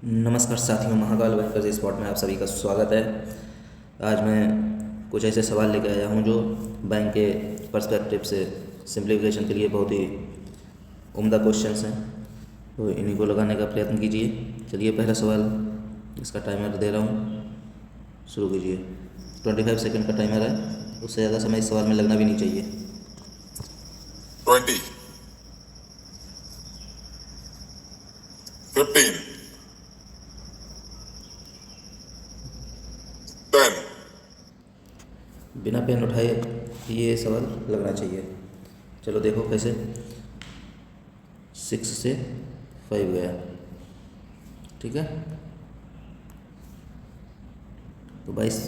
नमस्कार साथियों, Mahakal bankers spot में आप सभी का स्वागत है। आज मैं कुछ ऐसे सवाल लेकर आया हूं जो बैंक के पर्सपेक्टिव से सिंप्लीफिकेशन के लिए बहुत ही उम्दा क्वेश्चंस हैं, तो इन्हीं को लगाने का प्रयत्न कीजिए। चलिए, पहला सवाल, इसका टाइमर दे रहा हूं, शुरू कीजिए। 25 सेकंड का टाइमर है, उससे ज़्यादा समय इस सवाल में लगना भी नहीं चाहिए। 20, 15, 10, बिना पेन उठाए ये सवाल लगना चाहिए। चलो देखो कैसे। 6 से 5 गया, ठीक है। तो 22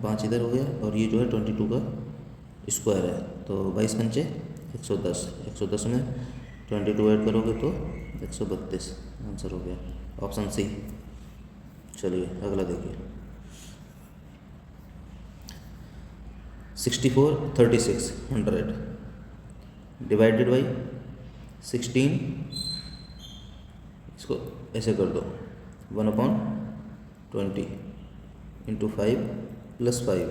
5 इधर हो गया, और ये जो है 22 का स्क्वायर है, तो 22 पंचे 110, 110 में 22 ऐड करोगे तो 132 आंसर हो गया, ऑप्शन सी। चलिए अगला देखिए। 64 36 100 डिवाइडेड बाई 16, इसको ऐसे कर दो, 1/20 इंटू 5 प्लस 5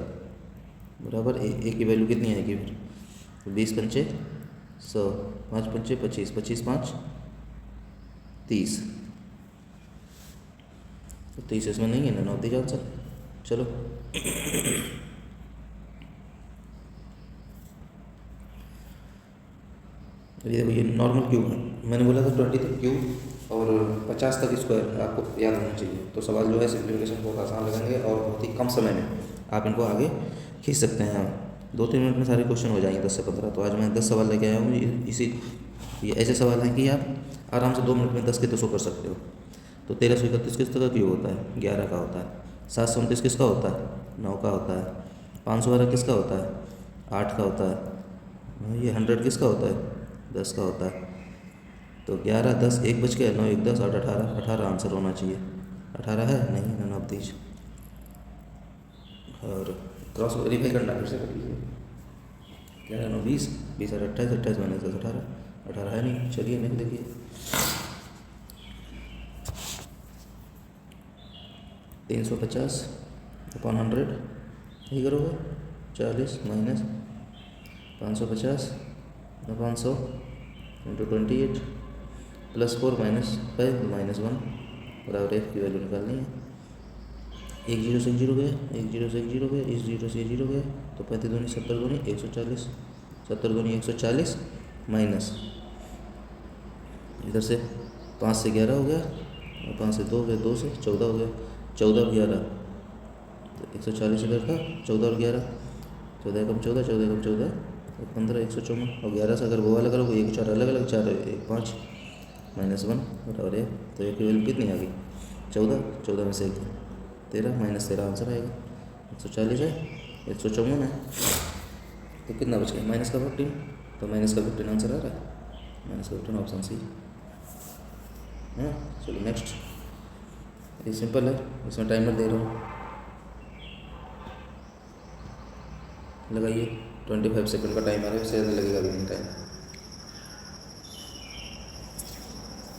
बराबर ए की वैल्यू कितनी आएगी फिर? तो 20 पंचे 100, 5 पंचे 25, 25 5 30, तो 30 इसमें नहीं है ना, नॉट द आंसर। चलो ये देखो, ये नॉर्मल क्यूब है। मैंने बोला था 20 तक क्यूब और 50 तक स्क्वायर आपको याद होना चाहिए, तो सवाल जो है सिंप्लीफिकेशन बहुत आसान लगेंगे और बहुत ही कम समय में आप इनको आगे खींच सकते हैं। 2-3 मिनट में सारे क्वेश्चन हो जाएंगे, 10 से 15। तो आज मैं 10 सवाल लेके आया हूँ। ये ऐसे सवाल हैं कि आप आराम से 2 मिनट में 10 के 10 कर सकते हो। तो 1331 किस का क्यूब होता है? 11 का होता है। 729 किसका होता है? 9 का होता है। 512 किसका होता है? 8 का होता है। ये 100 किसका होता है? 10 का होता है। तो 11 10 1 बच गया, 9 1 10 8 18, 18 आंसर होना चाहिए। 18 है नहीं, नन ऑफ दीज। और क्रॉस वेरीफाई करना फिर से कर लीजिए। 11 9 20, 20 8 28, 28 माइनस 10 18, 18 है नहीं। चलिए नहीं, देखिए 350 अपॉन 100 यही करोगे। 40 minus 550 upon 100 into 28 plus 4 minus 5 minus 1 बराबर एफ की वैल्यू निकालनी है। एक जीरो से एक जीरो गया, एक जीरो से एक जीरो गया, इस जीरो से ये जीरो गया, तो 35 दूनी 70 दूनी 140, 70 दूनी 140 माइनस इधर से 5 से 11 हो गया, और 5 से 2 गया, 2 से 14 हो गया, 14 और 11, तो 140 इधर था, 14 और 11, 14 कम 14, 14 कम 14 और 15, 154, और 11 से अगर वो वाला करोगे, एक 4 अलग अलग, 4 1 5 माइनस 1 बराबर है। तो एक की वैल्यू कितनी आ गई? 14, 14 में से 1 13 माइनस 13 आंसर आएगा। 140 है, 154 है, तो कितना बच गया? माइनस का 15, तो माइनस का 15 आंसर आ रहा है, माइनस का 15 ऑप्शन सी। हाँ, चलो नेक्स्ट। ये सिंपल है, इसमें टाइमर दे रहा हूँ, लगाइए। 25 सेकंड का टाइमर है, उससे ज़्यादा लगेगा भी नहीं टाइम।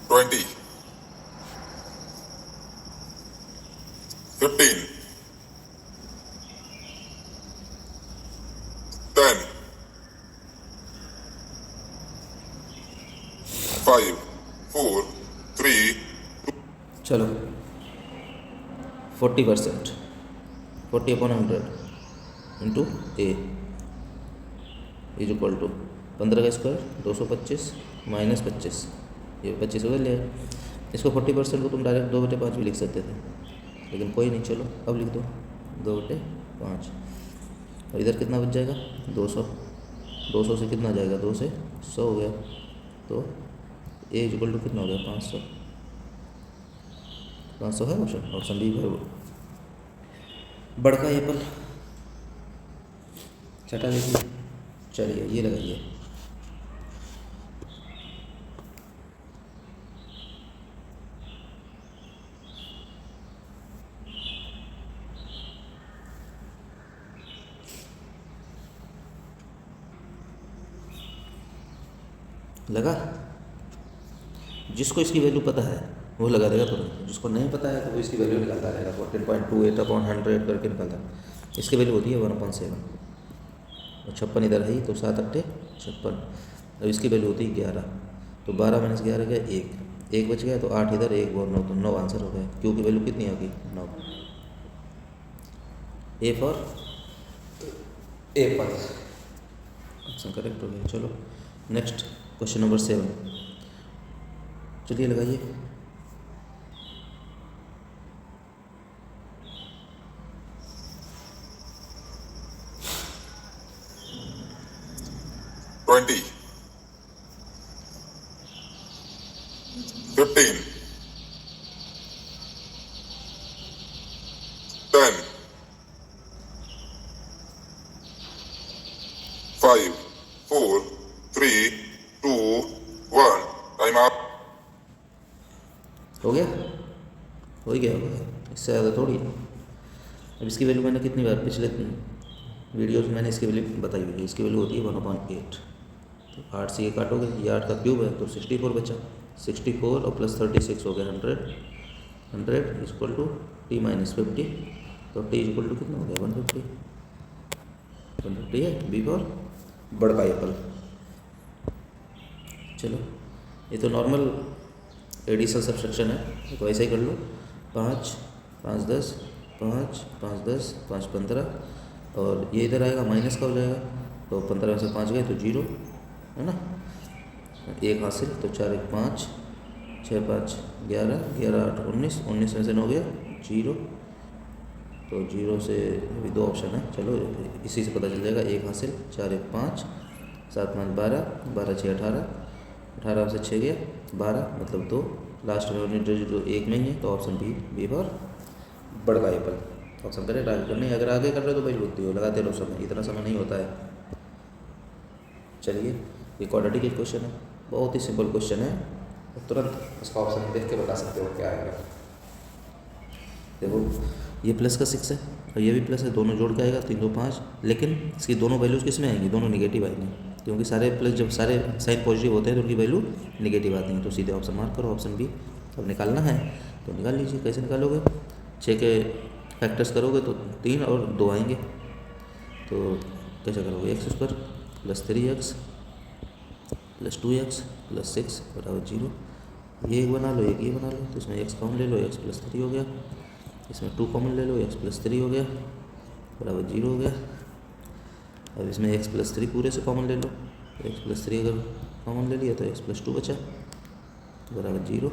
20, 15, 10, 5, 4, 3, चलो 40%, 40/100 into A is equal to 15 का स्क्वायर 225 माइनस 25, ये 25 उधर ले आए। इसको 40% को तुम डायरेक्ट 2/5 भी लिख सकते थे, लेकिन कोई नहीं, चलो अब लिख दो 2/5। और इधर कितना बच जाएगा? 200, 200 से कितना जाएगा? 2 से 100 हो गया, तो ए इज इक्वल टू कितना हो गया? 500। 500 है ऑप्शन, ऑप्शन बी है वो। बड़का एप्पल चटा देखिए। चलिए ये लगाइए। लगा? जिसको इसकी वैल्यू पता है वो लगा देगा तुरंत। जिसको नहीं पता है तो वो इसकी वैल्यू निकालता रहेगा, 14.28/100 करके निकालता है। इसकी वैल्यू होती है 1/7। और 56 इधर है ही, तो 7 अट्ठे 56। अब इसकी वैल्यू होती है 11। तो 12 - 11 गया 1 बच गया, तो 8 इधर 1 और 9, तो 9 आंसर हो गया। क्यू की वैल्यू कितनी होगी? 9। A for Apple, option correct हो गया। चलो नेक्स्ट क्वेश्चन नंबर 7, चलिए लगाइए। Twenty, 15, 10, 5, 4, 3, 2, 1, time up. हो गया? हो ही गया होगा, इससे ज़्यादा थोड़ी है। अब इसकी वैल्यू मैंने कितनी बार पिछले वीडियोस में मैंने इसकी वैल्यू बताई हुई है। इसकी वैल्यू होती है 1/8। तो 8 से ये काटोगे, ये 8 का क्यूब है, तो 64 बचा। 64 और प्लस 36 हो गया 100। 100 इक्वल टू t - 50। तो t इक्वल टू कितना हो गया? 150। 150 है बी फॉर बड़का एप्पल। चलो ये तो नॉर्मल एडिशन सब्सट्रैक्शन है, तो ऐसा ही कर लो। 5 - 5 = 10, 5 - 5 = 10, 5 - 15, और ये इधर आएगा माइनस का हो जाएगा, तो 15 में से 5 गए तो 0 है ना। 1 हासिल, तो 4 - 1 = 5, 6 - 5 = 11, 11 - 8 = 19, 19 में से 9 गया 0, तो 0 से अभी 2 ऑप्शन है। चलो इसी से पता चल जाएगा। 1 हासिल, 4 - 1 = 5, 7 - 5 = 12, 12 - 6 = 18, 18 में से 6 गया 12, मतलब 2। लास्ट में यूनिट जो 1 में ही है, तो ऑप्शन बी फॉर बड़का एप्पल, ऑप्शन करेक्ट। आगे करने, अगर आगे कर रहे हो तो भाई बुद्धि हो, लगाते रहो समय, इतना समय नहीं होता है। चलिए ये क्वाड्रेटिक इक्वेशन है, बहुत ही सिंपल क्वेश्चन है, तो तुरंत इसका ऑप्शन देख के बता सकते हो क्या आएगा। देखो ये प्लस का 6 है और ये भी प्लस है, दोनों जोड़ के आएगा 3 2 5, लेकिन इसकी दोनों वैल्यूज़ किस में आएंगी? दोनों निगेटिव आएंगी, क्योंकि सारे प्लस, जब सारे साइन पॉजिटिव होते हैं तो उनकी वैल्यू निगेटिव आती है। तो सीधे ऑप्शन मार्क करो, ऑप्शन बी। अब निकालना है तो निकाल लीजिए। कैसे निकालोगे? 6 के फैक्टर्स करोगे तो 3 और 2 आएंगे, तो कैसे करोगे? x² + 3x + 2x + 6 = 0। ये एक बना लो, एक ये बना लो, तो इसमें x कॉमन ले लो, x + 3 हो गया। इसमें 2 कॉमन ले लो, x + 3 हो गया, बराबर 0 हो गया। अब इसमें x + 3 पूरे से कॉमन ले लो, x + 3 अगर कॉमन ले लिया तो x + 2 बचा, बराबर 0।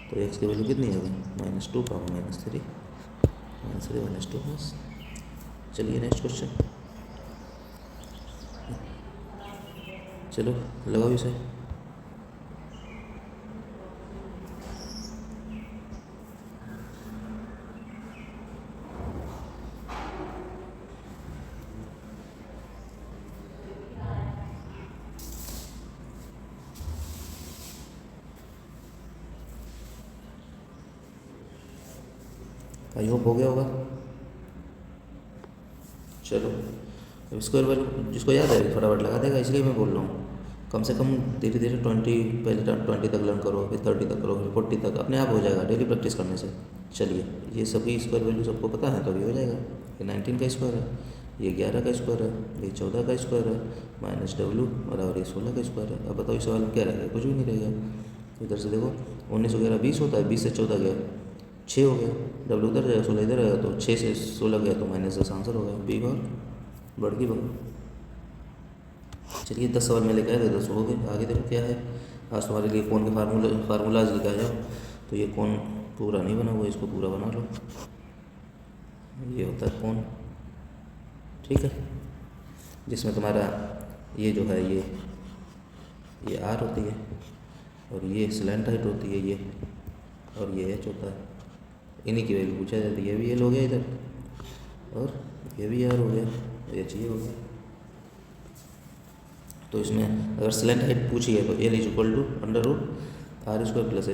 तो x की वैल्यू कितनी होगी? -2 - -3, आंसर है -2। चलिए नेक्स्ट क्वेश्चन, चलो लगाओ इसे। आई होप हो गया होगा। चलो अब स्क्वायर वैल्यू जिसको याद है फटाफट लगा देगा, इसलिए मैं बोल रहा हूँ। कम से कम धीरे धीरे 20, पहले 20 तक लर्न करो, फिर 30 तक करो, फिर 40 तक, अपने आप हो जाएगा डेली प्रैक्टिस करने से। चलिए ये सभी स्क्वायर वैल्यू सबको पता है तो अभी हो जाएगा। ये 19 का स्क्वायर है, ये 11 का स्क्वायर है, ये 14 का स्क्वायर है, -w बराबर ये 16 का स्क्वायर है। अब बताओ इस सवाल में क्या रहेगा? कुछ भी नहीं रहेगा। इधर से देखो 19 वगैरह 20 होता है, 20 से 14 गया 6 हो गया, डब्ल्यू उधर जाएगा 16 इधर आएगा, तो 6 से 16 गया तो -10 आंसर हो गया। बी बार बड़की बार। चलिए 10 सवाल में लेकर आए थे, 10 हो गए। आगे देखो क्या है। आज तुम्हारे लिए कौन के फार्मूलाज लेकर आया हूँ, तो ये कौन पूरा नहीं बना हुआ, इसको पूरा बना लो। ये होता है कौन, ठीक है, जिसमें तुम्हारा ये जो है ये आर होती है, और ये स्लैंट हाइट होती है ये, और ये एच होता है। इन्हीं की वैल्यू पूछा जाती है। ये भी एल हो गया इधर, और ये भी आर हो गया, एच ये हो गया। तो इसमें अगर स्लैंट हाइट पूछी है तो एल = r² +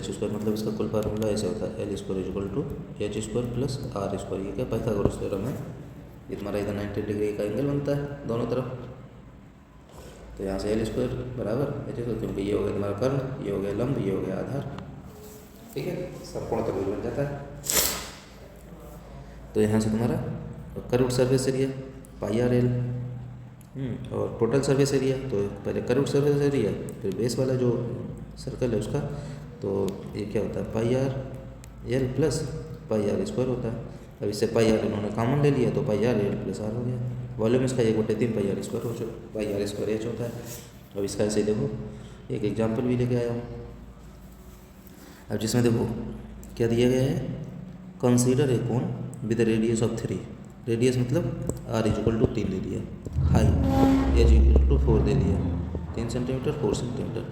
h², मतलब इसका कुल फार्मूला ऐसे होता है l² = h² + r²। ये क्या पाइथागोरस थ्योरम है। ये तुम्हारा इधर 90 डिग्री का एंगल बनता है दोनों तरफ। तो यहाँ से l² बराबर h², क्योंकि ये हो गया तुम्हारा कर्ण, ये हो गया लंब, ये हो गया आधार। ठीक है, समकोण त्रिभुज बन जाता है। तो यहाँ से तुम्हारा curved surface area pi R L, और टोटल सर्फेस एरिया, तो पहले कर्व्ड सर्फेस एरिया फिर बेस वाला जो सर्कल है उसका, तो ये क्या होता है pi R L plus pi R square होता है। अब इससे पाई आर इन्होंने कॉमन ले लिया तो पाई आर एल प्लस आर हो गया। वॉल्यूम इसका 1/3 पाई आर स्क्वायर हो पाई आर स्क्वायर एच होता है। अब इसका ऐसे देखो एक एग्जाम्पल भी लेके आया हूँ। अब जिसमें देखो क्या दिया गया है, consider a cone with radius of 3, radius मतलब आर इक्वल टू 3 दे दिया, हाई एच इक्वल टू 4 दे दिया, 3 सेंटीमीटर 4 सेंटीमीटर।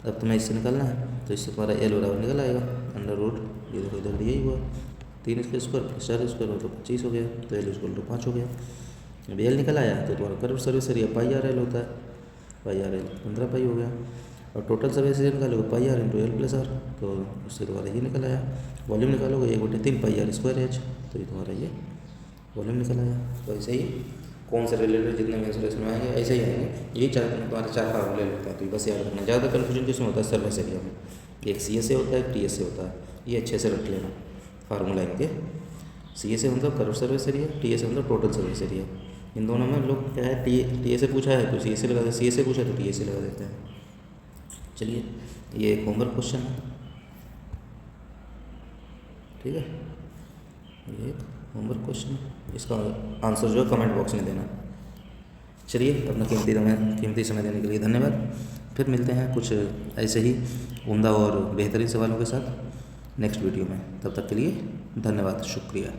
अब तुम्हें इससे निकालना है तो इससे तुम्हारा एल बराबर निकल आएगा अंडर रूट, ये देखो इधर दिया ही हुआ 3 इसका स्क्वायर प्लस 4 स्क्वायर मतलब 25 हो गया, तो एल इक्वल टू 5 हो गया। अब एल निकल आया तो तुम्हारा curve service area pi R L होता है, पाई आर एल 15 पाई हो गया, और टोटल सर्विस एरिया निकालोगे pi R into L plus R, तो उससे तुम्हारा ये निकल आया। वॉल्यूम निकालोगे 1/3 पाई आर स्क्वायर एच, तो ये तुम्हारा ये वॉल्यूम निकल आया। तो ऐसे ही कौन से रिलेटेड जितने मेंसुरेशन में आएंगे ऐसे ही आएंगे, यही तुम्हारे 4 फार्मूले लेते हैं, तो बस याद रखना। ज़्यादा कन्फ्यूजन किसमें होता है सर्विस एरिया में, एक सी एस ए होता है एक टी एस ए होता है, ये अच्छे से रख लेना फार्मूला इनके। सी एस ए मतलब curve service area, T S A मतलब टोटल सर्विस एरिया। इन दोनों में लोग क्या है टी एस ए पूछा है तो सी एस ए लगा देते, सी एस ए पूछा तो टी एस ए लगा देते हैं। चलिए ये एक होमवर्क क्वेश्चन है, ठीक है, ये एक होमवर्क क्वेश्चन, इसका आंसर जो है कमेंट बॉक्स में देना। चलिए अपना कीमती समय देने के लिए धन्यवाद। फिर मिलते हैं कुछ ऐसे ही उम्दा और बेहतरीन सवालों के साथ नेक्स्ट वीडियो में। तब तक के लिए धन्यवाद, शुक्रिया।